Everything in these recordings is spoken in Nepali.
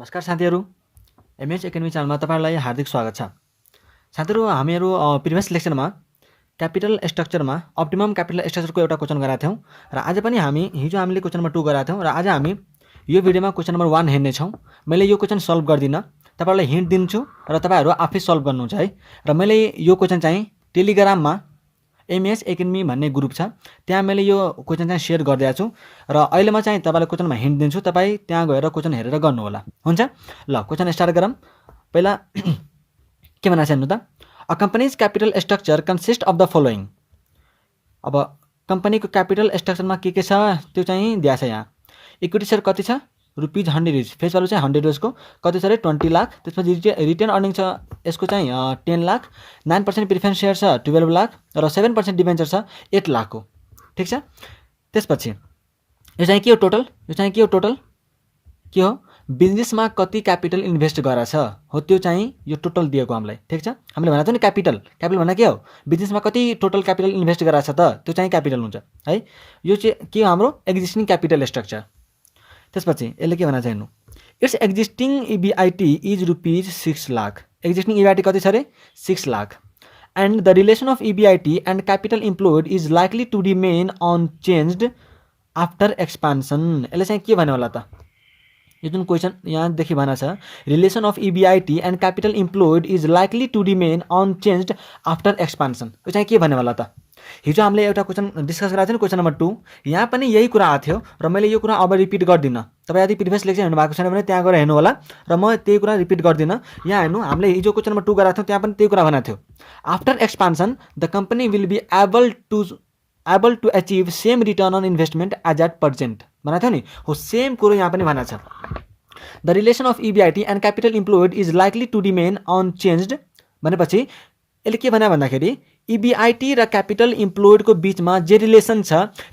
नमस्कार साथीहरू, एमएच एकाडेमी च्यानलमा तपाईँहरूलाई हार्दिक स्वागत छ। साथीहरू, हामीहरू प्रिभियस लेक्चरमा क्यापिटल स्ट्रक्चरमा अप्टिमम क्यापिटल स्ट्रक्चरको एउटा क्वेसन गराएको थियौँ र आज पनि हिजो हामीले क्वेसन नम्बर 2 गराएको थियौँ र आज हामी यो भिडियोमा क्वेसन नम्बर 1 हेर्नेछौँ। मैले यो क्वेसन सल्भ गर्दिनँ, तपाईँहरूलाई हिन्ट दिन्छु र तपाईँहरू आफै सल्भ गर्नुहुन्छ है। र मैले यो क्वेसन चाहिँ टेलिग्राममा एमएच एकाडेमी भन्ने ग्रुप छ, त्यहाँ मैले यो क्वेसन चाहिँ सेयर गरिदिएको छु र अहिले म चाहिँ तपाईँलाई क्वेसनमा हिन्ट दिन्छु, तपाईँ त्यहाँ गएर क्वेसन हेरेर गर्नु होला। हुन्छ, ल क्वेसन स्टार्ट गरौँ। पहिला के भनेको छ हेर्नु त। A companies capital structure consist of the following. अब कम्पनीको क्यापिटल स्ट्रक्चरमा के छ त्यो चाहिँ दिएको छ यहाँ। इक्विटी सेयर कति छ? ₹100। फेस भ्यालु चाहिँ 100 रुपिसको कति छ अरे 20 लाख। त्यसपछि रिटर्न अर्निङ छ यसको चाहिँ 10 लाख। 9% प्रिफरेन्स सेयर छ 12 लाख र 7% डिभेन्चर छ 8 लाखको। ठिक छ। त्यसपछि यो चाहिँ के हो टोटल? यो चाहिँ के हो टोटल? के हो? बिजनेसमा कति क्यापिटल इन्भेस्ट गरेछ हो त्यो चाहिँ यो टोटल दिएको हामीलाई। ठिक छ। हामीले भनेको नि क्यापिटल भन्दा के हो? बिजनेसमा कति टोटल क्यापिटल इन्भेस्ट गरेछ त त्यो चाहिँ क्यापिटल हुन्छ है। यो चाहिँ के हो? हाम्रो एक्जिस्टिङ क्यापिटल स्ट्रक्चर। त्यसपछि यसले के भनेको छ हेर्नु। It's existing EBIT is ₹6 lakh. Existing EBIT कति छ अरे 6 lakh. And the relation of EBIT and capital employed is likely to remain unchanged after expansion. यसले चाहिँ के भन्यो होला त? यो जुन क्वेसन यहाँदेखि भनेको छ, relation of EBIT and capital employed is likely to remain unchanged after expansion. यो चाहिँ के भन्यो होला त? हिजो हामीले एउटा क्वेसन डिस्कस गराएको थियो नि, क्वेसन नम्बर 2। यहाँ पनि यही कुरा आएको थियो र मैले यो कुरा अब रिपिट गर्दिनँ। तपाईँ यदि प्रिभियस लेक्चर हेर्नु भएको छैन भने त्यहाँ गएर हेर्नु होला र म त्यही कुरा रिपिट गर्दिनँ। यहाँ हेर्नु, हामीले हिजो क्वेसन नम्बर 2 गराएको थियौँ, त्यहाँ पनि त्यही कुरा भनेको थियो। After expansion the company will be able to achieve same return on investment as at present भनेको थियो नि। हो, सेम कुरो यहाँ पनि भनेको छ। The relation of EBIT and capital employed is likely to remain unchanged भनेपछि यसले के भन्यो भन्दाखेरि इबिआइटी र क्यापिटल इम्प्लोइडको बिचमा जे रिलेसन छ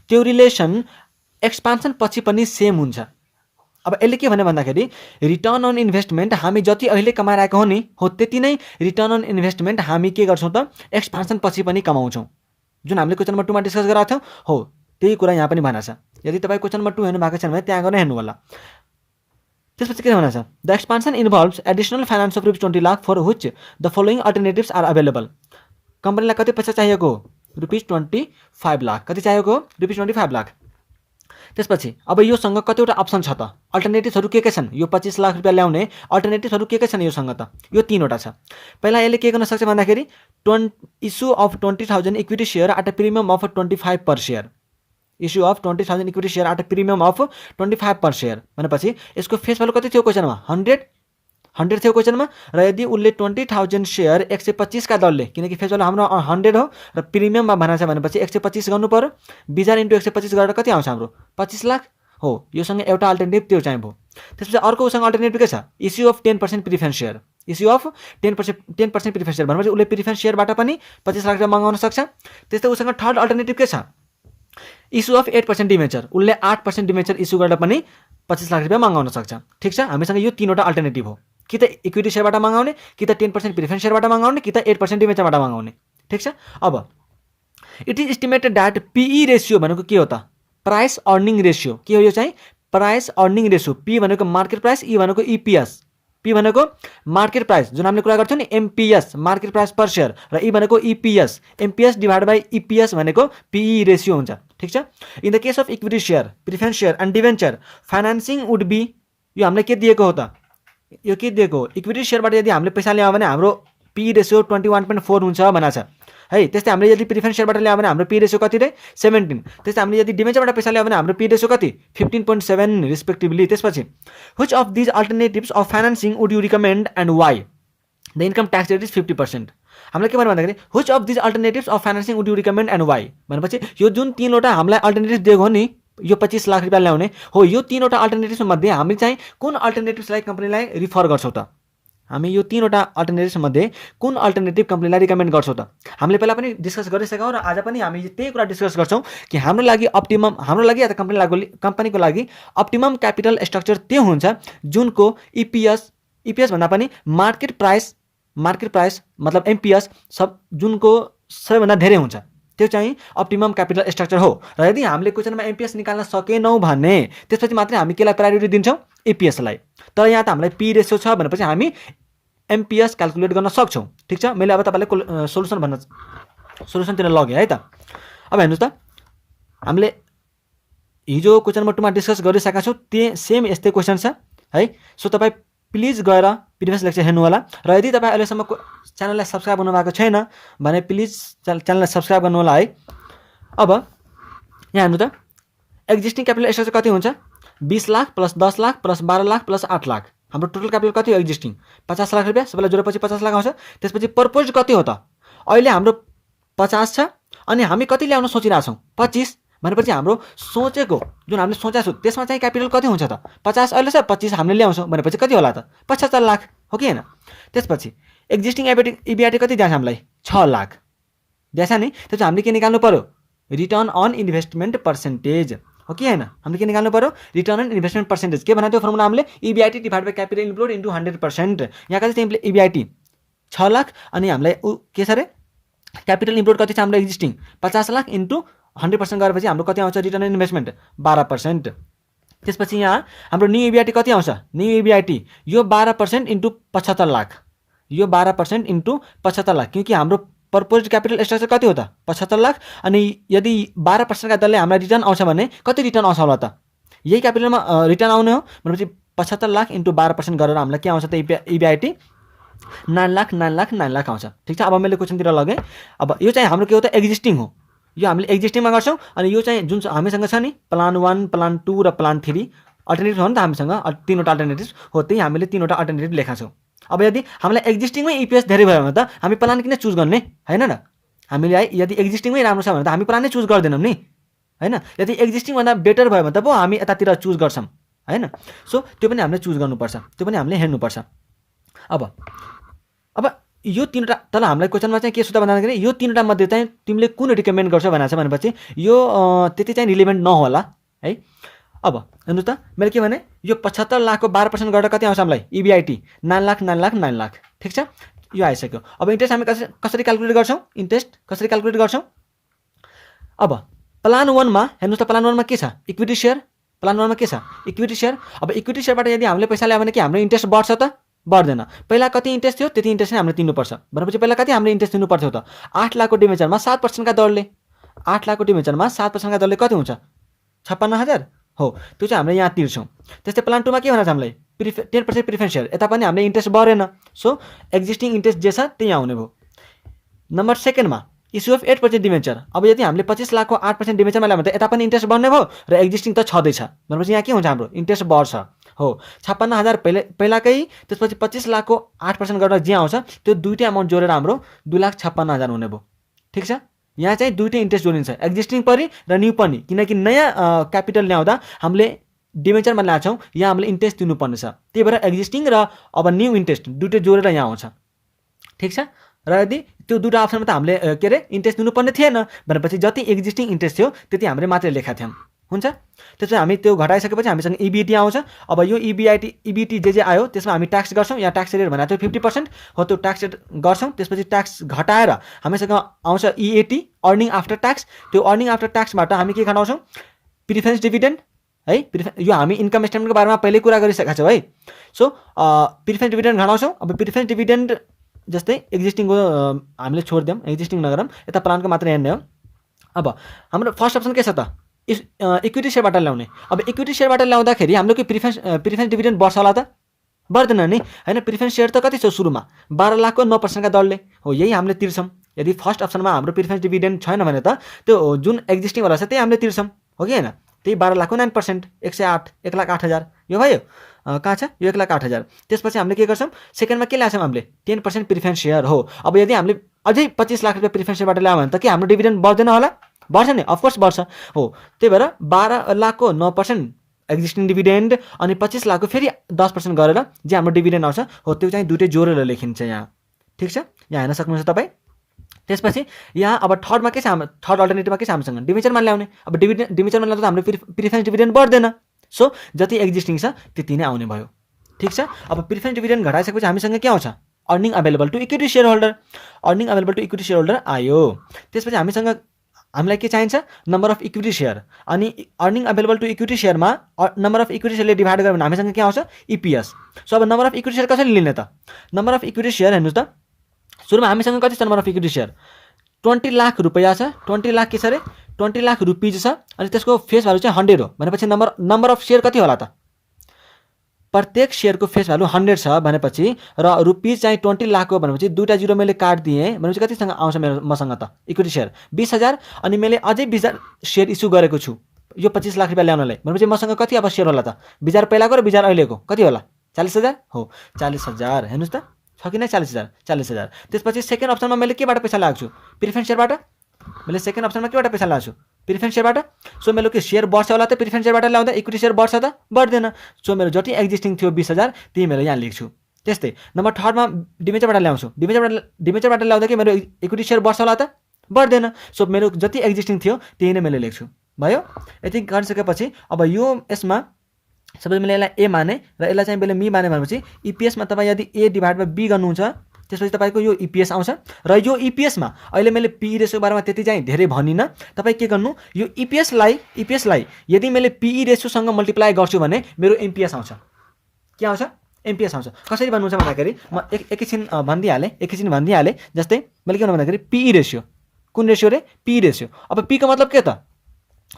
त्यो रिलेसन एक्सपान्सन पछि पनि सेम हुन्छ। अब यसले के भन्यो भन्दाखेरि रिटर्न अन इन्भेस्टमेन्ट हामी जति अहिले कमाइरहेको हो नि हो त्यति नै रिटर्न अन इन्भेस्टमेन्ट हामी के गर्छौँ त एक्सपान्सन पछि पनि कमाउँछौँ। जुन हामीले क्वेसन नम्बर 2 मा डिस्कस गरेका थियौँ हो त्यही कुरा यहाँ पनि भनेको छ। यदि तपाईँ क्वेसन नम्बर 2 हेर्नु भएको छैन भने त्यहाँ गएर हेर्नु होला। त्यसपछि के भनेको छ? The expansion involves additional finance of ₹20 lakh for which the following alternatives are available. कम्पनीलाई कति पैसा चाहिएको? ₹25 लाख। कति चाहिएको? ₹25 लाख। त्यसपछि अब योसँग कतिवटा अप्सन छ त? अल्टरनेटिभ्सहरू के छन्? यो 25 लाख रुपियाँ ल्याउने अल्टरनेटिभ्सहरू के छन् योसँग त? यो 3वटा छ। पहिला यसले के गर्न सक्छ भन्दाखेरि issue of 20,000 equity share at a premium of 25 per share. Issue of 20,000 equity share at a premium of 25 per share भनेपछि यसको फेस भ्यालु कति थियो क्वेसनमा? 100 थियो क्वेसनमा। र यदि उसले 20,000 सेयर 125 का दरले, किनकि फेस भ्यालु हाम्रो 100 हो र प्रिमियममा भनेको छ भनेपछि 125 गर्नु पर्यो। 20,000 × 125 गरेर कति आउँछ हाम्रो? 25 लाख हो। योसँग एउटा अल्टरनेटिभ त्यो चाहिँ भयो। त्यसपछि अर्को उसँग अल्टरनेटिभ के छ? Issue of 10% preference share. Issue of 10% preference share भनेपछि उसले प्रिफरेन्स सेयरबाट पनि 25 लाख रुपियाँ मगाउन सक्छ। त्यस्तै उसँग थर्ड अल्टरनेटिभ के छ? Issue of 8% debenture. उसले 8% डिभेन्चर इस्यु गरेर पनि 25 लाख रुपियाँ मगाउन सक्छ। ठिक छ। हामीसँग यो 3वटा अल्टरनेटिभ हो। कि त इक्विटी सेयरबाट मगाउने, कि त 10% प्रिफरेन्स सेयरबाट मगाउने, कि त 8% डिभेन्चरबाट मगाउने। ठिक छ। अब it is estimated that PE ratio भनेको के हो त? Price earning ratio. के हो यो चाहिँ? Price earning ratio. पी भनेको मार्केट प्राइस, ई भनेको ईपीएस। पी भनेको मार्केट प्राइस जुन हामीले कुरा गर्छौँ नि MPS market price per share, र ई भनेको EPS. MPS divide by EPS भनेको पीई रेशियो हुन्छ। ठिक छ। In the case of equity share, preference share and debenture financing would be, यो हामीले के दिएको हो त? यो के दिएको? इक्विटी सेयरबाट यदि हामीले पैसा ल्यायो भने हाम्रो पी रेशियो 21.4 हुन्छ भनेको छ है। त्यस्तै हामीले यदि प्रिफरेन्स सेयरबाट ल्यायो भने हाम्रो पी रेशियो कति रे? 17। त्यस्तै हामीले यदि डिभेन्चरबाट पैसा ल्यायो भने हाम्रो पी रेशियो कति? 15.7 रिस्पेक्टिभली। त्यसपछि which of these alternatives of financing would you recommend and why? The income tax rate is 50%। हामीलाई के भन्यो भन्दाखेरि which of these alternatives of financing would you recommend and why भनेपछि यो जुन 3वटा हामीलाई अल्टरनेटिभ दिएको हो नि, यो 25 लाख रुपियाँ ल्याउने हो, यो 3वटा अल्टरनेटिभ्स मध्ये हामी चाहिँ कुन अल्टरनेटिभ्सलाई कम्पनीलाई रिफर गर्छौँ त? हामी यो 3वटा अल्टरनेटिभ्स मध्ये कुन अल्टरनेटिभ कम्पनीलाई रिकमेन्ड गर्छौँ त? हामीले पहिला पनि डिस्कस गरिसकेका हौँ र आज पनि हामी त्यही कुरा डिस्कस गर्छौँ कि हाम्रो लागि अप्टिमम, हाम्रो लागि या त कम्पनीको लागि अप्टिमम क्यापिटल स्ट्रक्चर त्यो हुन्छ जुनको ईपीएस भन्दा पनि मार्केट प्राइस मतलब एमपीएस सब जुनको सबैभन्दा धेरै हुन्छ। त्यो चाहिँ अप्टिमम क्यापिटल स्ट्रक्चर हो। र यदि हामीले क्वेसनमा एमपिएस निकाल्न सकेनौँ भने त्यसपछि मात्रै हामी केलाई प्रायोरिटी दिन्छौँ, इपिएसलाई। तर यहाँ त हामीलाई पी रेसियो छ भनेपछि हामी एमपिएस क्याल्कुलेट गर्न सक्छौँ। ठिक छ, मैले अब तपाईँलाई सोल्युसनतिर लगेँ है त। अब हेर्नुहोस् त, हामीले हिजो क्वेसन नम्बर 2मा डिस्कस गरिसकेका छौँ, त्यो सेम यस्तै क्वेसन छ है। सो तपाईँ प्लिज गएर प्रिभियस लेक्चर हेर्नु होला। र यदि तपाईँ अहिलेसम्म च्यानललाई सब्सक्राइब गर्नुभएको छैन भने प्लिज च्यानललाई सब्सक्राइब गर्नु होला है। अब यहाँ हेर्नु त, एक्जिस्टिङ क्यापिटल स्ट्रक्चर कति हुन्छ? 20 lakh plus 10 lakh plus 12 lakh plus 8 lakh. हाम्रो टोटल क्यापिटल कति हो एक्जिस्टिङ? 50 लाख रुपियाँ। सबैलाई जोडेपछि 50 लाख आउँछ। त्यसपछि प्रपोज कति हो त? अहिले हाम्रो 50 छ अनि हामी कति ल्याउन सोचिरहेछौँ? 25 भनेपछि हाम्रो सोचेको जुन हामीले सोचेको छौँ त्यसमा चाहिँ क्यापिटल कति हुन्छ त? 50 अहिले छ, 25 हामीले ल्याउँछौँ भनेपछि कति होला त? 75 लाख हो कि होइन? त्यसपछि एक्जिस्टिङ इबिआइटी कति दिन्छ हामीलाई? 6 लाख दिएछ नि। त्यसपछि हामीले के निकाल्नु पर्यो? रिटर्न अन इन्भेस्टमेन्ट पर्सेन्टेज हो कि होइन? हामीले के निकाल्नु पर्यो? Return on investment percentage. के भनेको त्यो फर्मुला हामीले? EBIT divide by capital employed into 100%। यहाँ कति चाहिँ इबिआइटी 6 लाख अनि हामीलाई के छ अरे क्यापिटल इम्प्लोयड कति छ हाम्रो एक्जिस्टिङ? 50 लाख इन्टु 100% गरेपछि हाम्रो कति आउँछ? Return on investment 12%। त्यसपछि यहाँ हाम्रो न्यू इबिआइटी कति आउँछ? न्यू इबिआइटी यो 12% इन्टु 75 लाख, यो 12% इन्टु 75 लाख, क्योंकि हाम्रो प्रपोज्ड क्यापिटल स्ट्रक्चर कति हो त? 75 लाख। अनि यदि 12% का दरले हामीलाई रिटर्न आउँछ भने कति रिटर्न आउँछ होला त? यही क्यापिटलमा रिटर्न आउने हो भनेपछि 75 लाख इन्टु 12% गरेर हामीलाई के आउँछ त? इबिआइटी 9 लाख 9 लाख 9 लाख आउँछ। ठिक छ, अब मैले क्वेसनतिर लगेँ। अब यो चाहिँ हाम्रो के हो त? एक्जिस्टिङ हो। यो हामीले एक्जिस्टिङमा गर्छौँ अनि यो चाहिँ जुन हामीसँग छ नि प्लान 1, प्लान 2 र प्लान 3 अल्टरनेटिभ हो नि त हामीसँग, 3वटा अल्टरनेटिभ हो, त्यही हामीले 3वटा अल्टरनेटिभ लेखा छौँ। अब यदि हामीलाई एक्जिस्टिङमै इपिएस धेरै भयो भने त हामी प्लान किन चुज गर्ने हैन र? हामीले यदि एक्जिस्टिङमै राम्रो छ भने त हामी प्लानै चुज गर्दैनौँ नि हैन? यदि एक्जिस्टिङ भन्दा बेटर भयो भने त पो हामी यतातिर चुज गर्छौँ हैन? सो त्यो पनि हामीले चुज गर्नुपर्छ, त्यो पनि हामीले हेर्नुपर्छ। अब यो 3वटा, तर हामीलाई क्वेसनमा चाहिँ के सोध्दा भन्दाखेरि यो 3वटा मध्ये चाहिँ तिमीले कुन रिकमेन्ड गर्छौ भनेको छ भनेपछि यो त्यति चाहिँ रिलेभेन्ट नहोला है। अब हेर्नुहोस् त, मैले के भने यो 75 लाखको 12% गरेर कति आउँछ हामीलाई? इबिआइटी 9 लाख 9 लाख 9 लाख। ठिक छ, यो आइसक्यो। अब इन्ट्रेस्ट हामी कसरी क्याल्कुलेट गर्छौँ? इन्ट्रेस्ट कसरी क्याल्कुलेट गर्छौँ? अब प्लान 1मा हेर्नुहोस् त, प्लान 1मा के छ? Equity share. प्लान 1मा के छ? Equity share. अब इक्विटी सेयरबाट यदि हामीले पैसा ल्यायो भने के हाम्रो इन्ट्रेस्ट बढ्छ त? बढ्दैन। पहिला कति इन्ट्रेस्ट थियो त्यति इन्ट्रेस्ट नै हामीले तिर्नुपर्छ भनेपछि पहिला कति हामीले इन्ट्रेस्ट तिर्नु पर्थ्यो त? 8 लाखको डिबेन्चरमा 7% का दरले, 8 लाखको डिबेन्चरमा 7% का दरले कति हुन्छ? 56,000 हो। त्यो चाहिँ हामीले यहाँ तिर्छौँ। त्यस्तै प्लान 2मा के भनेको छ हामीलाई? 10% प्रिफरेन्स सेयर। यता पनि हामीले इन्ट्रेस्ट बढेन, सो एक्जिस्टिङ इन्ट्रेस्ट जे छ त्यही आउने भयो। नम्बर 2मा इस्यु अफ 8% डिबेन्चर। अब यदि हामीले 25 लाखको 8% डिबेन्चरमा ल्यायो भने त यता पनि इन्ट्रेस्ट बढ्ने भयो र एक्जिस्टिङ त छँदैछ भनेपछि यहाँ के हुन्छ? हाम्रो इन्ट्रेस्ट बढ्छ हो। 56,000 पहिलाकै, त्यसपछि 25 लाखको 8% गरेर जे आउँछ त्यो दुईटै अमाउन्ट जोडेर हाम्रो 2,56,000 हुने भयो। ठिक छ, यहाँ चाहिँ दुईटै इन्ट्रेस्ट जोडिन्छ, एक्जिस्टिङ पनि र न्यू पनि, किनकि नयाँ क्यापिटल ल्याउँदा हामीले डिबेन्चरमा ल्याउँछौँ, यहाँ हामीले इन्ट्रेस्ट दिनुपर्ने छ। त्यही भएर एक्जिस्टिङ र अब न्यू इन्ट्रेस्ट दुईटै जोडेर यहाँ आउँछ। ठिक छ, र यदि त्यो दुईवटा अप्सनमा त हामीले के अरे इन्ट्रेस्ट दिनुपर्ने थिएन भनेपछि जति एक्जिस्टिङ इन्ट्रेस्ट थियो त्यति हामीले मात्रै लेखा थियौँ। हुन्छ, त्यसपछि हामी त्यो घटाइसकेपछि हामीसँग इबिटी आउँछ। अब यो इबिटी जे आयो त्यसमा हामी ट्याक्स गर्छौँ। यहाँ ट्याक्स रेट भनेको थियो 50% हो, त्यो ट्याक्स रेट गर्छौँ। त्यसपछि ट्याक्स घटाएर हामीसँग आउँछ इएटी, अर्निङ आफ्टर ट्याक्स। त्यो अर्निङ आफ्टर ट्याक्सबाट हामी के घटाउँछौँ? प्रिफरेन्स डिभिडेन्ड है। यो हामी इन्कम स्टेटमेन्टको बारेमा पहिल्यै कुरा गरिसकेका छौँ है। सो प्रिफरेन्स डिभिडेन्ड घटाउँछौँ। अब प्रिफरेन्स डिभिडेन्ड जस्तै एक्जिस्टिङको हामीले छोडिदियौँ, एक्जिस्टिङ नगरौँ, यता प्लानको मात्र हेर्ने हो। अब हाम्रो फर्स्ट अप्सन के छ त? इक्विटी सेयरबाट ल्याउने। अब इक्विटी सेयरबाट ल्याउँदाखेरि हाम्रो के प्रिफरेन्स डिभिडेन्ड बढ्छ होला त? बढ्दैन नि हैन। प्रिफरेन्स सेयर त कति छ सुरुमा? 12 लाखको 9% का दरले हो, यही हामीले तिर्छौँ। यदि फर्स्ट अप्सनमा हाम्रो प्रिफरेन्स डिभिडेन्ड छैन भने त त्यो जुन एक्जिस्टिङ वाला छ त्यही हामीले तिर्छौँ हो कि होइन? त्यही 12 लाखको 9%, 108, 1,08,000 यो भयो। कहाँ छ? यो 1,08,000। त्यसपछि हामीले के गर्छौँ? सेकेन्डमा के ल्याछौँ? हामीले 10% प्रिफरेन्स सेयर हो। अब यदि हामीले अझै 25 लाख रुपियाँ प्रिफरेन्स सेयरबाट ल्यायो भने त के हाम्रो डिभिडेन्ड बढ्दैन होला? बढ्छ नि, अफकोर्स बढ्छ हो। त्यही भएर 12 लाखको 9% एक्जिस्टिङ डिभिडेन्ड अनि 25 लाखको फेरि 10% गरेर जे हाम्रो डिभिडेन्ड आउँछ हो त्यो चाहिँ दुइटै जोडेर लेखिन्छ यहाँ। ठिक छ, यहाँ हेर्न सक्नुहुन्छ तपाईँ। त्यसपछि यहाँ अब थर्डमा के छ? थर्ड अल्टरनेटिभमा के छ हामीसँग? डिबेन्चरमा ल्याउने। अब डिबेन्चरमा ल्याउँदा हाम्रो प्रिफरेन्स डिभिडेन्ड बढ्दैन, सो जति एक्जिस्टिङ छ त्यति नै आउने भयो। ठिक छ, अब प्रिफरेन्स डिभिडेन्ड घटाइसकेपछि हामीसँग के आउँछ? Earning available to equity share holder. Earning available to equity share holder आयो। त्यसपछि हामीसँग हामीलाई के चाहिन्छ नम्बर अफ इक्विटी सेयर अनि अर्निङ अवेलेबल टु इक्विटी सेयरमा नम्बर अफ इक्विटी सेयरले डिभाइड गर्यो भने हामीसँग के आउँछ इपिएस। सो अब नम्बर अफ इक्विटी सेयर कसरी लिने त नम्बर अफ इक्विटी सेयर हेर्नुस् त सुरुमा हामीसँग कति छ number of equity share 20 lakh रुपैयाँ छ 20 लाख के छ रे 20 लाख रुपिज छ अनि त्यसको फेस भ्यालु चाहिँ 100 हो भनेपछि नम्बर अफ सेयर कति होला त प्रत्येक सेयरको फेस भ्यालु 100 छ भनेपछि र रुपिज चाहिँ 20 लाख हो भनेपछि दुईटा जिरो मैले काट दिएँ भनेपछि कतिसँग आउँछ मसँग त इक्विटी सेयर 20,000 अनि मैले अझै 20,000 सेयर इस्यु गरेको छु यो 25 लाख रुपियाँ ल्याउनलाई भनेपछि मसँग कति अब सेयर होला त बिजार पहिलाको र बिजार अहिलेको कति होला 40,000 हो 40,000 हेर्नुस् त छ कि नै 40,000 त्यसपछि सेकेन्ड अप्सनमा मैले केबाट पैसा ल्याएको छु प्रिफरेन्स सेयरबाट मैले सेकेन्ड अप्सनमा केबाट पैसा ल्याएको छु प्रिफरेन्स सेयरबाट सो मेरो के सेयर बढ्छ होला त प्रिफरेन्स सेयरबाट ल्याउँदा इक्विटी सेयर बढ्छ त बढ्दैन सो मेरो जति एक्जिस्टिङ थियो 20,000 त्यही मैले यहाँ लेख्छु। त्यस्तै नम्बर थर्डमा डिमेजरबाट ल्याउँछु डिमेजरबाट ल्याउँदा के मेरो इक्विटी सेयर बढ्छ होला त बढ्दैन सो मेरो जति एक्जिस्टिङ थियो त्यही नै मैले लेख्छु भयो। यति गरिसकेपछि अब यो यसमा सबै मैले यसलाई ए माने र यसलाई चाहिँ मैले मी माने भनेपछि इपिएसमा तपाईँ यदि ए डिभाइड बाई बी गर्नुहुन्छ त्यसपछि तपाईँको यो इपिएस आउँछ र यो इपिएसमा अहिले मैले पी रेसियोको बारेमा त्यति चाहिँ धेरै भनिनँ तपाईँ के गर्नु यो इपिएसलाई यदि मैले पी रेसियोसँग मल्टिप्लाई गर्छु भने मेरो एमपिएस आउँछ के आउँछ एमपिएस आउँछ कसरी भन्नुहुन्छ भन्दाखेरि म एकैछिन भनिदिइहालेँ जस्तै मैले के भन्नु भन्दाखेरि पी रेसियो कुन रेसियो रे पी रेसियो अब पी को मतलब के त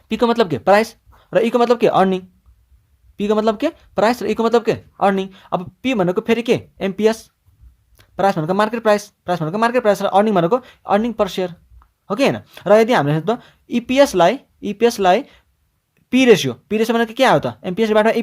पी को मतलब के प्राइस र ई को मतलब के अर्निङ पी को मतलब के प्राइस र ई को मतलब के अर्निङ अब पी भनेको फेरि के एमपिएस प्राइस भनेको मार्केट प्राइस र अर्निङ भनेको अर्निङ पर सेयर हो कि हैन र यदि हामीले त इपिएसलाई पी रेसियो भनेको के आयो त MPS divide by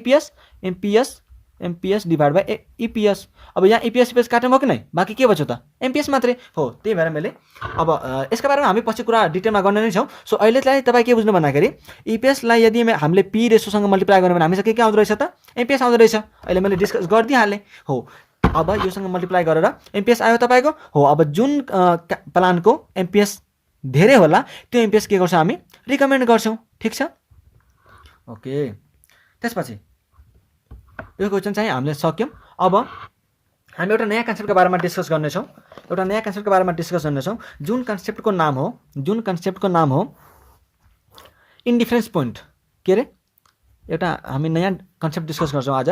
MPS divide by EPS अब यहाँ इपिएस काट्नु कि नै बाँकी के बच्यो त एमपिएस मात्रै हो त्यही भएर मैले अब यसका बारेमा हामी पछि कुरा डिटेलमा गर्ने नै छौँ। सो अहिले चाहिँ तपाईँ के बुझ्नु भन्दाखेरि इपिएसलाई यदि हामीले पी रेसियोसँग मल्टिप्लाई गर्यो भने हामीसँग के आउँदो रहेछ त एमपिएस आउँदो रहेछ अहिले मैले डिस्कस गरिदिइहालेँ हो। अब योसँग मल्टिप्लाई गरेर एमपिएस आयो तपाईँको हो अब जुन प्लानको एमपिएस धेरै होला त्यो एमपिएस के गर्छौँ हामी रिकमेन्ड गर्छौँ ठिक छ ओके। त्यसपछि यो क्वेसन चाहिँ हामीले सक्यौँ। अब हामी एउटा नयाँ कन्सेप्टको बारेमा डिस्कस गर्नेछौँ जुन कन्सेप्टको नाम हो इन्डिफरेन्स पोइन्ट के अरे एउटा हामी नयाँ कन्सेप्ट डिस्कस गर्छौँ आज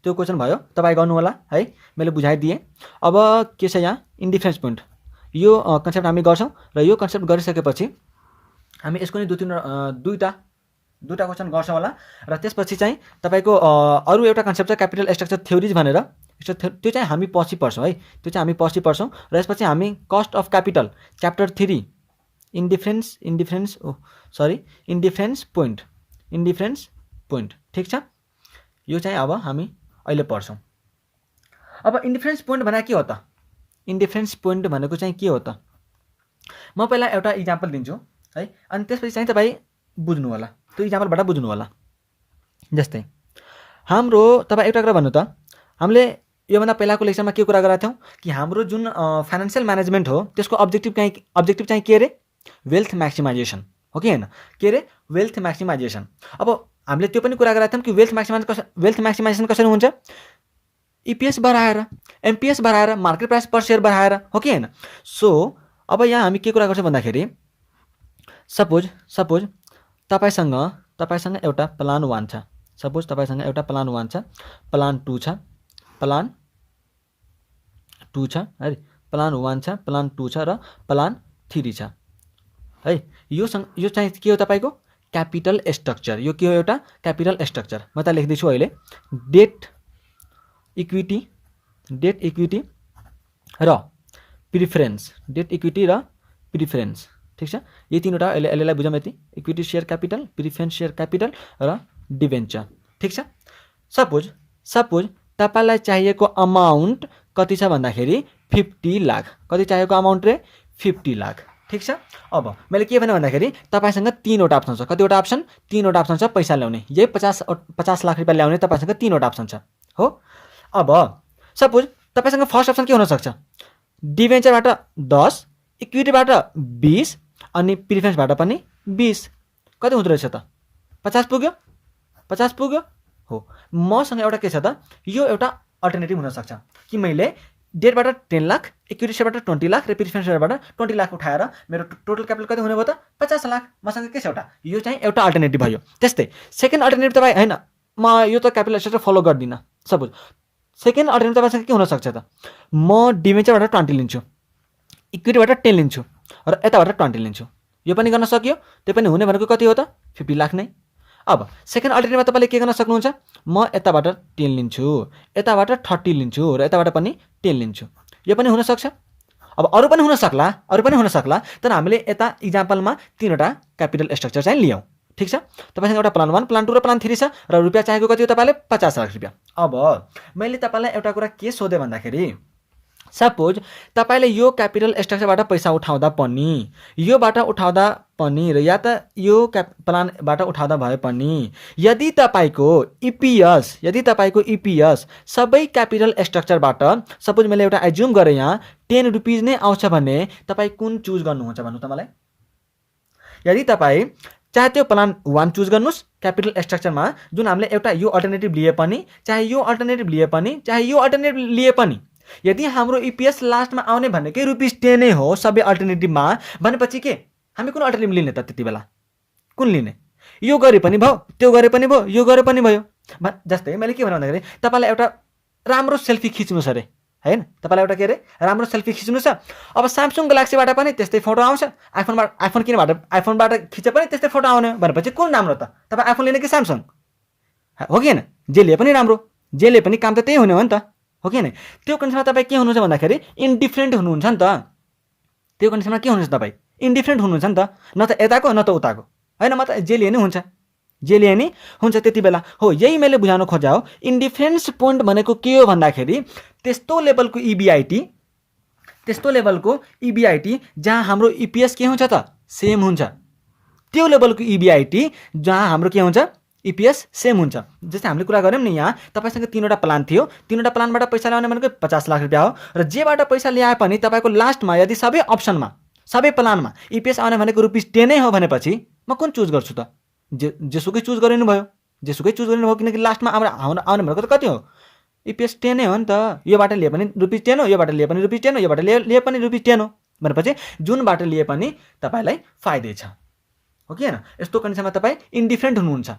त्यो क्वेसन भयो तपाईँ गर्नु होला है मैले बुझाइदिएँ। अब के छ यहाँ इन्डिफरेन्स पोइन्ट यो कन्सेप्ट हामी गर्छौँ र यो कन्सेप्ट गरिसकेपछि हामी यसको नि दुईटा क्वेसन गर्छौँ होला र त्यसपछि चाहिँ तपाईँको अरू एउटा कन्सेप्ट छ क्यापिटल स्ट्रक्चर थ्योरिज भनेर त्यो चाहिँ हामी पछि पढ्छौँ है र यसपछि हामी cost of capital chapter 3 indifference point ठिक छ यो चाहिँ अब हामी अहिले पढ्छौँ। अब इन्डिफरेन्स पोइन्ट भनेको के हो त इन्डिफरेन्स पोइन्ट भनेको चाहिँ के हो त म पहिला एउटा इक्जाम्पल दिन्छु है अनि त्यसपछि चाहिँ तपाईँ बुझ्नु होला त्यो इक्जाम्पलबाट बुझ्नु होला। जस्तै हाम्रो तपाईँ एउटा कुरा भन्नु त हामीले योभन्दा पहिलाको लेक्चरमा के कुरा गरेका थियौँ कि हाम्रो जुन फाइनेन्सियल म्यानेजमेन्ट हो त्यसको अब्जेक्टिभ चाहिँ के अरे वेल्थ म्याक्सिमाइजेसन हो कि हैन के अरे वेल्थ म्याक्सिमाइजेसन। अब हामीले त्यो पनि कुरा गरेका थियौँ कि वेल्थ म्याक्सिमाइजेसन कसरी हुन्छ इपिएस बढाएर एमपिएस बढाएर मार्केट प्राइस पर सेयर बढाएर हो कि हैन। सो अब यहाँ हामी के कुरा गर्छौँ भन्दाखेरि सपोज तपाईसँग एउटा प्लान 1 छ प्लान 2 छ प्लान 1 छ प्लान 2 छ र प्लान 3 छ है। यो चाहिँ के हो तपाईँको क्यापिटल स्ट्रक्चर यो के हो एउटा क्यापिटल स्ट्रक्चर म त लेख्दैछु अहिले डेट इक्विटी र प्रिफरेन्स ठीक छ यी तीनवटा यसलाई बुझौँ यति equity share capital preference share capital र डिभेन्चर ठिक छ। सपोज तपाईलाई चाहिएको अमाउन्ट कति छ भन्दाखेरि 50 लाख कति चाहिएको अमाउन्ट रे 50 लाख ठिक छ। अब मैले के भने भन्दाखेरि तपाईसँग 3वटा अप्सन छ कतिवटा अप्सन 3वटा अप्सन छ पैसा ल्याउने यही 50 लाख रुपैयाँ ल्याउने तपाईसँग 3वटा अप्सन छ हो। अब सपोज तपाईसँग फर्स्ट अप्सन के हुन सक्छ डिभेन्चरबाट 10 इक्विटीबाट 20 अनि प्रिफरेन्सबाट पनि 20 कति हुँदो रहेछ त 50 पुग्यो हो। मसँग एउटा के छ त यो एउटा अल्टरनेटिभ हुन सक्छ कि मैले डेटबाट 10 लाख, इक्विटी सेयरबाट 20 लाख र प्रिफरेन्स सेयरबाट 20 लाख उठाएर मेरो टोटल क्यापिटल कति हुने भयो त 50 लाख। मसँग के छ एउटा, यो चाहिँ एउटा अल्टरनेटिभ भयो। त्यस्तै सेकेन्ड अल्टरनेटिभ तपाईँ हैन म यो त क्यापिटल स्ट्रक्चर फलो गर्दिनँ, सपोज सेकेन्ड अल्टरनेटिभ तपाईँसँग के हुनसक्छ त, म डिबेन्चरबाट 20 लिन्छु, इक्विटीबाट 10 लिन्छु र यताबाट 20 लिन्छु। यो पनि गर्न सकियो, त्यो पनि हुने भनेको कति हो त 50 लाख नै। अब सेकेन्ड अल्टरनेटिभमा तपाईँले के गर्न सक्नुहुन्छ, म यताबाट 10 लिन्छु, यताबाट 30 लिन्छु र यताबाट पनि 10 लिन्छु। यो पनि हुनसक्छ। अब अरू पनि हुन सक्ला, तर हामीले यता इक्जाम्पलमा 3वटा क्यापिटल स्ट्रक्चर चाहिँ लियौँ। ठिक छ, तपाईँसँग एउटा प्लान 1, प्लान 2 र प्लान 3 छ र रुपियाँ चाहेको कति हो तपाईँले 50 लाख रुपियाँ। अब मैले तपाईँलाई एउटा कुरा के सोधेँ भन्दाखेरि, सपोज तपाईँले यो क्यापिटल स्ट्रक्चरबाट पैसा उठाउँदा पनि, योबाट उठाउँदा पनि र या त यो प्लानबाट उठाउँदा भए पनि यदि तपाईँको इपिएस सबै क्यापिटल स्ट्रक्चरबाट सपोज मैले एउटा एज्युम गरेँ यहाँ 10 रुपिज नै आउँछ भने तपाईँ कुन चुज गर्नुहुन्छ भन्नु त मलाई। यदि तपाईँ चाहे त्यो प्लान 1 चुज गर्नुहोस् क्यापिटल स्ट्रक्चरमा, जुन हामीले एउटा यो अल्टरनेटिभ लिए पनि, चाहे यो अल्टरनेटिभ लिए पनि, चाहे यो अल्टरनेटिभ लिए पनि, यदि हाम्रो इपिएस लास्टमा आउने भनेकै ₹10 नै हो सबै अल्टरनेटिभमा भनेपछि के हामी कुन अल्टरनेटिभ लिने त त्यति बेला, कुन लिने? यो गरे पनि भयो, त्यो गरे पनि भयो, यो गरे पनि भयो। जस्तै मैले के भने भन्दाखेरि तपाईँलाई एउटा राम्रो सेल्फी खिच्नुहोस् अरे हैन, तपाईँलाई एउटा के अरे राम्रो सेल्फी खिच्नु छ। अब स्यामसङ ग्यालेक्सीबाट पनि त्यस्तै फोटो आउँछ, आइफोनबाट खिचे पनि त्यस्तै फोटो आउने भनेपछि कुन राम्रो त? तपाईँ आइफोन लिने कि स्यामसङ? हो कि हैन? जे लिए पनि राम्रो, जे लिए पनि काम त त्यही हुने हो नि त, हो कि हैन? त्यो कन्डिसनमा तपाईँ के हुनुहुन्छ भन्दाखेरि इन्डिफरेन्ट हुनुहुन्छ नि त। त्यो कन्डिसनमा के हुनुहुन्छ तपाईँ? इन्डिफरेन्ट हुनुहुन्छ नि त, न त यताको न त उताको हैन, म त जे लिए नि हुन्छ, जे लिए नि हुन्छ। त्यति बेला हो यही मैले बुझाउन खोजा हो। इन्डिफरेन्स पोइन्ट भनेको के हो भन्दाखेरि त्यस्तो लेभलको इबिआइटी जहाँ हाम्रो इपिएस के हुन्छ त सेम हुन्छ, त्यो लेभलको इबिआइटी जहाँ हाम्रो के हुन्छ इपिएस सेम हुन्छ। जस्तै हामीले कुरा गऱ्यौँ नि, यहाँ तपाईँसँग 3वटा प्लान थियो, 3वटा प्लानबाट पैसा ल्याउने भनेको 50 लाख रुपियाँ हो र जेबाट पैसा ल्याए पनि तपाईँको लास्टमा यदि सबै अप्सनमा सबै प्लानमा इपिएस आउने भनेको ₹10 नै हो भनेपछि म कुन चुज गर्छु त? जेसुकै चुज गरिनु भयो, किनकि लास्टमा आउने भनेको त कति हो इपिएस 10 नै हो नि त। योबाट लिए पनि ₹10 हो, योबाट लिए पनि ₹10 हो, योबाट लिए पनि ₹10 हो भनेपछि जुनबाट लिए पनि तपाईँलाई फाइदै छ, हो कि हैन? यस्तो कन्डिसनमा तपाईँ इन्डिफरेन्ट हुनुहुन्छ,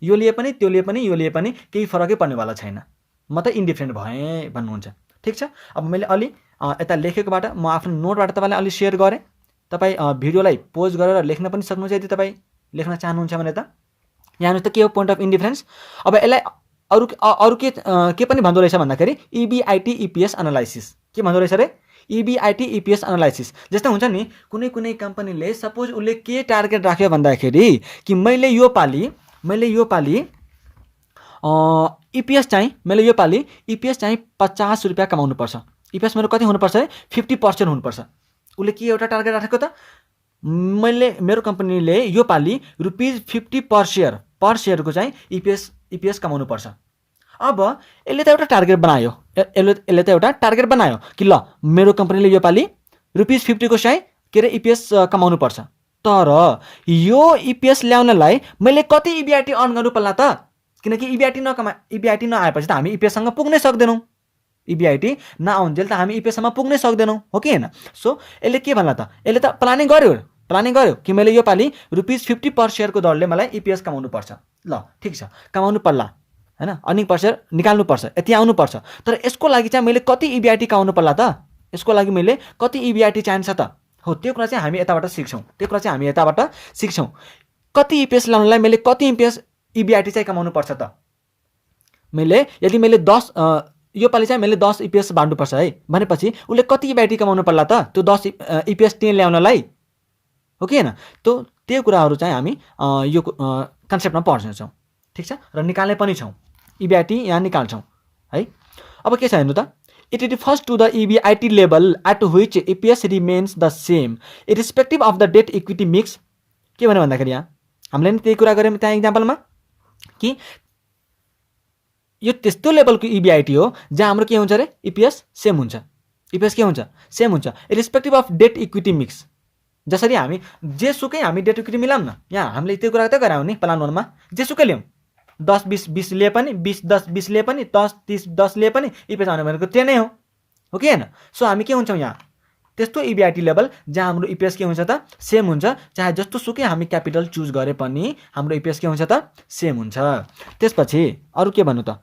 यो लिए पनि त्यो लिए पनि यो लिए पनि केही फरकै पर्नेवाला छैन, म त इन्डिफरेन्ट भएँ भन्नुहुन्छ। ठिक छ, अब मैले अलि यता लेखेकोबाट म आफ्नो नोटबाट तपाईँलाई अलि सेयर गरेँ। तपाईँ भिडियोलाई पोज गरेर लेख्न पनि सक्नुहुन्छ यदि तपाईँ लेख्न चाहनुहुन्छ भने त। यहाँ त के हो पोइन्ट अफ इन्डिफरेन्स। अब यसलाई अरू के पनि भन्दो रहेछ भन्दाखेरि इबिआइटी इपिएस एनालाइसिस। के भन्दो रहेछ रे? EBIT EPS analysis. जस्तै हुन्छ नि कुनै कम्पनीले सपोज उसले के टार्गेट राख्यो भन्दाखेरि कि मैले यो पालि इपिएस चाहिँ ₹50 कमाउनुपर्छ। इपिएस मेरो कति हुनुपर्छ? 50% हुनुपर्छ। उसले के एउटा टार्गेट राखेको त, मेरो कम्पनीले यो पालि ₹50 पर सेयरको चाहिँ इपिएस कमाउनुपर्छ। अब यसले त एउटा टार्गेट बनायो कि ल मेरो कम्पनीले यो पालि ₹50 को चाहिँ के अरे इपिएस कमाउनुपर्छ। तर यो इपिएस ल्याउनलाई मैले कति इबिआइटी अर्न गर्नु पर्ला त? किनकि इबिआइटी नआएपछि त हामी इपिएससँग पुग्नै सक्दैनौँ, इबिआइटी नआउन्जेल त हामी इपिएससँग पुग्नै सक्दैनौँ, हो कि हैन? सो यसले के भन्ला त, यसले त प्लानिङ गर्यो कि मैले यो पालि ₹50 पर सेयरको दरले मलाई इपिएस कमाउनु पर्छ। ल ठिक छ, कमाउनु पर्ला हैन, अर्निङ पर सेयर निकाल्नुपर्छ, यति आउनुपर्छ। तर यसको लागि चाहिँ मैले कति इबिआइटी कमाउनु पर्ला त? यसको लागि मैले कति इबिआइटी चाहिन्छ त? हो त्यो कुरा चाहिँ हामी यताबाट सिक्छौँ। कति इपिएस ल्याउनलाई मैले कति इबिआइटी चाहिँ कमाउनु पर्छ त? यदि मैले 10 यो पालि चाहिँ मैले 10 इपिएस बाँड्नुपर्छ है भनेपछि उसले कति इबिआइटी कमाउनु पर्ला त त्यो 10 इपिएस 10 ल्याउनलाई, हो कि हैन? त्यो कुराहरू चाहिँ हामी यो कन्सेप्टमा पढ्छौँ। ठिक छ, र निकाल्ने पनि छौँ, इबिआइटी यहाँ निकाल्छौँ है। अब के छ हेर्नु त, it refers to the EBIT level at which EPS remains the same irrespective of the debt equity mix. के भन्यो भन्दाखेरि यहाँ हामीले नि त्यही कुरा गऱ्यौँ त्यहाँ इक्जाम्पलमा कि यो त्यस्तो लेभलको इबिआइटी हो जहाँ हाम्रो के हुन्छ अरे इपिएस सेम हुन्छ, इरिस्पेक्टिभ अफ डेट इक्विटी मिक्स। जसरी हामी जेसुकै हामी डेट इक्विटी मिलाउँ न, यहाँ हामीले त्यो कुरा त गरायौँ नि प्लान 1 मा, जेसुकै ल्याउँ 10-20 लिए पनि 20-10-20 लिए पनि 10-30-10 लिए पनि इपिएस आउने भनेको 10 नै हो, हो कि हैन। सो हामी के हुन्छौँ यहाँ त्यस्तो EBIT लेभल जहाँ हाम्रो EPS के हुन्छ त सेम हुन्छ, चाहे जस्तो सुकै हामी क्यापिटल चुज गरे पनि हाम्रो EPS के हुन्छ त सेम हुन्छ। त्यसपछि अरु के भन्नु त,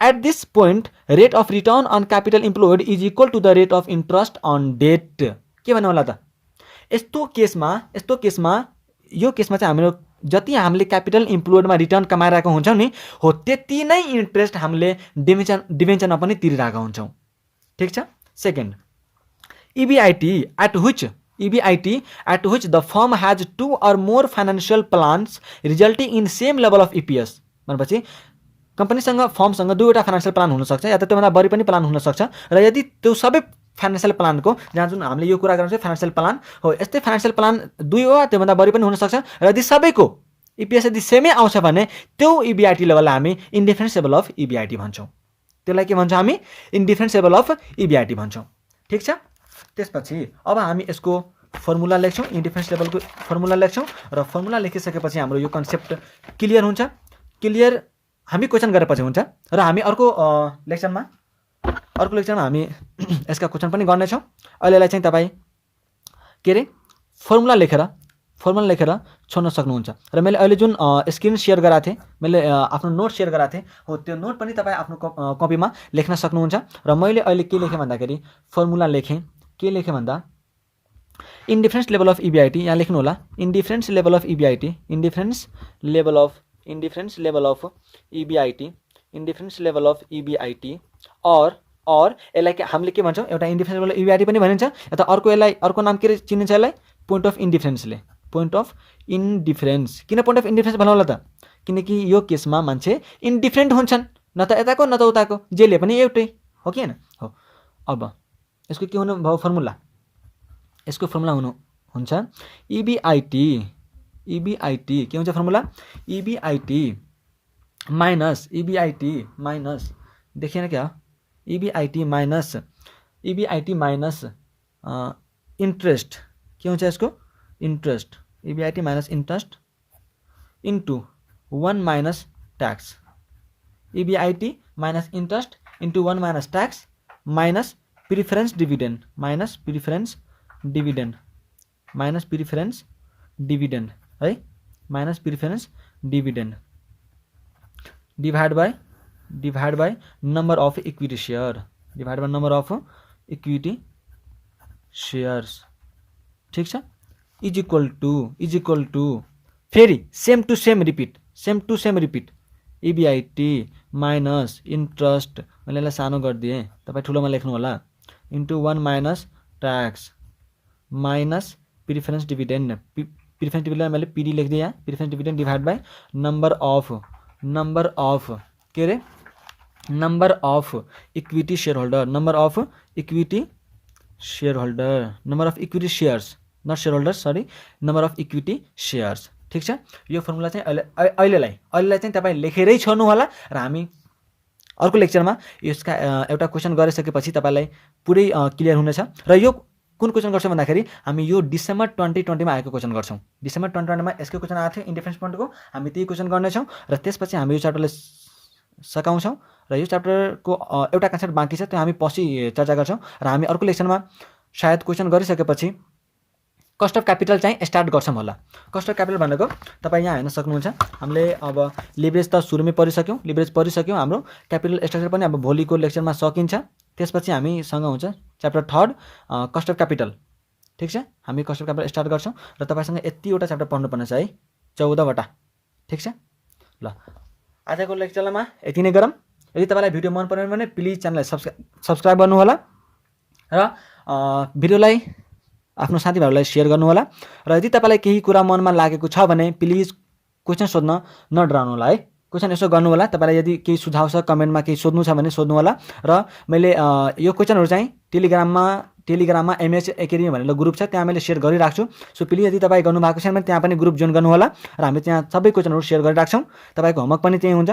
at this point rate of return on capital employed is equal to the rate of interest on debt. के भन्नु होला त, यस्तो केसमा यो केसमा चाहिँ हाम्रो जति हामीले क्यापिटल इम्प्लोइडमा रिटर्न कमाइरहेको हुन्छौँ नि हो त्यति नै इन्ट्रेस्ट हामीले डिभेन्चरमा पनि तिरिरहेका हुन्छौँ। ठिक छ। Second, EBIT at which the firm has 2 or more financial plans resulting in same level of EPS भनेपछि कम्पनीसँग फर्मसँग दुईवटा फाइनेन्शियल प्लान हुनसक्छ या त त्योभन्दा बढी पनि प्लान हुनसक्छ र यदि त्यो सबै फाइनेन्शियल प्लानको जहाँ जुन हामीले यो कुरा गर्छौँ फाइनेन्शियल प्लान हो यस्तै फाइनेन्शियल प्लान दुई वा त्योभन्दा बढी पनि हुनसक्छ र यदि सबैको EPS यदि सेमै आउँछ भने त्यो EBIT लेभललाई हामी इन्डिफरेन्सिएबल अफ EBIT भन्छौँ। त्यसलाई के भन्छौँ हामी इन्डिफरेन्सिएबल अफ EBIT भन्छौँ। ठिक छ। त्यसपछि अब हामी यसको फर्मुला लेख्छौँ, इन्डिफरेन्स लेभलको फर्मुला लेख्छौँ र फर्मुला लेखिसकेपछि हाम्रो यो कन्सेप्ट क्लियर हुन्छ। क्लियर हामी क्वेसन गरेपछि हुन्छ र हामी अर्को लेक्चरमा हामी यसका क्वेसन पनि गर्नेछौँ। अहिलेलाई चाहिँ तपाईँ के अरे फर्मुला लेखेर छोड्न सक्नुहुन्छ र मैले अहिले जुन स्क्रिन सेयर गराएको थिएँ, मैले आफ्नो नोट सेयर गराएको थिएँ हो त्यो नोट पनि तपाईँ आफ्नो कपीमा लेख्न सक्नुहुन्छ। र मैले अहिले के लेखेँ भन्दाखेरि फर्मुला लेखेँ, के लेखेँ भन्दा इन्डिफरेन्स लेभल अफ EBIT, यहाँ लेख्नु होला indifference level of EBIT, indifference level of EBIT और यसलाई हामीले के भन्छौँ एउटा इन्डिफरेन्स लेभल अफ EBIT पनि भनिन्छ या त अर्को नाम के चिनिन्छ यसलाई पोइन्ट अफ इन्डिफरेन्सले, पोइन्ट अफ इन्डिफरेन्स। किन पोइन्ट अफ इन्डिफरेन्स भन्नु होला त, किनकि यो केसमा मान्छे इन्डिफरेन्ट हुन्छन्, न त यताको न त उताको, जेले पनि एउटै हो कि हैन हो। अब यसको के हुनु भयो फर्मुला, यसको फर्मुला हुन्छ EBIT के हुन्छ फर्मुला EBIT माइनस देखिएन क्या EBIT माइनस इन्ट्रेस्ट के हुन्छ यसको interest EBIT minus interest into 1 minus tax, EBIT minus interest into 1 minus tax minus preference dividend है, minus preference dividend divide by number of equity shares. ठिक छ। इज इक्वल टू फेरि same to same repeat EBIT minus interest, मैले यसलाई सानो गरिदिएँ तपाईँ ठुलोमा लेख्नु होला, into 1 minus tax minus preference dividend मैले PD लेखिदिएँ यहाँ, preference dividend divide by number of के अरे number of equity shareholder, number of equity shares not shareholder sorry, number of equity shares. ठिक छ। यो फर्मुला चाहिँ अहिलेलाई चाहिँ तपाईँ लेखेरै छोड्नु होला र हामी अर्को लेक्चरमा यसका एउटा क्वेसन गरिसकेपछि तपाईँलाई पुरै क्लियर हुनेछ। र यो कुन क्वेसन गर्छौँ भन्दाखेरि हामी यो डिसेम्बर 2020 मा आएको क्वेसन गर्छौँ। डिसेम्बर 2020 मा यसको क्वेसन आएको थियो इन्डिफरेन्स पोइन्टको, हामी त्यही क्वेसन गर्नेछौँ र त्यसपछि हामी यो च्याप्टरलाई सकाउँछौँ र यो च्याप्टरको एउटा कन्सेप्ट बाँकी छ त्यो हामी पछि चर्चा गर्छौँ र हामी अर्को लेक्चरमा सायद क्वेसन गरिसकेपछि कस्ट अफ क्यापिटल चाहिँ स्टार्ट गर्छौँ होला। कस्ट अफ क्यापिटल भनेको तपाईँ यहाँ हेर्न सक्नुहुन्छ, हामीले अब लिभरेज त सुरुमै पढिसक्यौँ, हाम्रो क्यापिटल स्ट्रक्चर पनि अब भोलिको लेक्चरमा सकिन्छ। त्यसपछि हामीसँग हुन्छ च्याप्टर 3 कस्ट अफ क्यापिटल। ठिक छ। हामी कस्ट अफ क्यापिटल स्टार्ट गर्छौँ र तपाईँसँग यतिवटा च्याप्टर पढ्नुपर्ने छ है, 14 वटा। ठिक छ। ल आजको लेक्चरमा यति नै गरौँ। यदि तपाईँलाई भिडियो मन परेन भने प्लिज च्यानललाई सब्सक्राइब गर्नु होला र भिडियोलाई आफ्नो साथीभाइहरूलाई सेयर गर्नु होला र यदि तपाईँलाई केही कुरा मनमा लागेको छ भने प्लिज क्वेसन सोध्न नडराउनु होला है, क्वेसन यसो गर्नु होला। तपाईँलाई यदि केही सुझाव छ कमेन्टमा केही सोध्नु छ भने सोध्नु होला र मैले यो क्वेसनहरू चाहिँ टेलिग्राममा MH एकाडेमी भनेर ग्रुप छ त्यहाँ मैले सेयर गरिराख्छु। सो प्लिज यदि तपाईँ गर्नुभएको छैन भने त्यहाँ पनि ग्रुप जोइन गर्नु होला र हामी त्यहाँ सबै क्वेसनहरू सेयर गरिराख्छौँ। तपाईँको होमवर्क पनि त्यही हुन्छ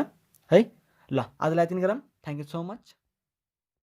है। ल आजलाई यति नै गरौँ। Thank you so much.